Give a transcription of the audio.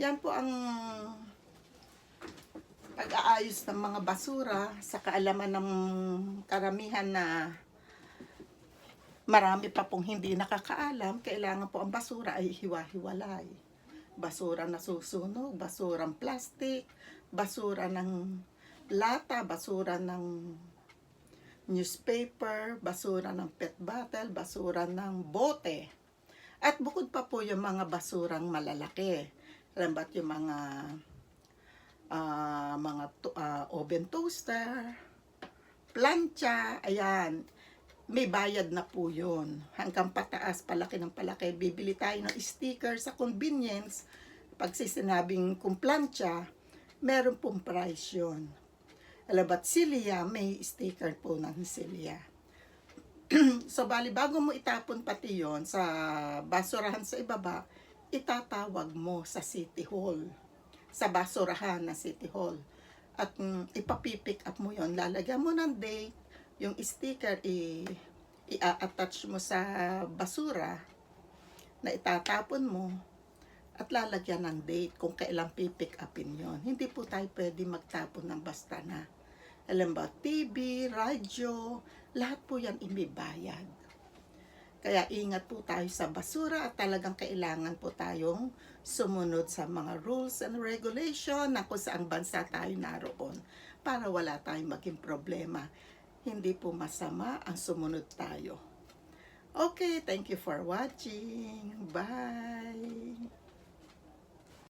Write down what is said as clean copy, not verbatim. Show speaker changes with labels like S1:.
S1: Yan po ang pag-aayos ng mga basura sa kaalaman ng karamihan na marami pa pong hindi nakakaalam. Kailangan po ang basura ay hiwa-hiwalay. Basura na susunog, basurang plastic, basura ng lata, basura ng newspaper, basura ng pet bottle, basura ng bote. At bukod pa po yung mga basurang malalaki. Alam ba't yung mga oven toaster, plancha, ayan. May bayad na po yun. Hanggang pataas, palaki ng palaki. Bibili tayo ng sticker sa convenience. Pag sinabing kung plancha, meron pong price yun. Alam ba't Silya, may sticker po ng Silya. So, bali, bago mo itapon pati yon sa basurahan sa ibaba, itatawag mo sa City Hall. Sa basurahan na City Hall. At ipapipick up mo yon, lalagyan mo ng date, yung sticker i-attach mo sa basura na itatapon mo at lalagyan ng date kung kailan pipick upin yon. Hindi po tayo pwede magtapon ng basta na. Alam ba, TV, radyo, lahat po yan imibayad. Kaya ingat po tayo sa basura at talagang kailangan po tayong sumunod sa mga rules and regulation na kung saang bansa tayo naroon para wala tayong maging problema. Hindi po masama ang sumunod tayo. Okay, thank you for watching. Bye!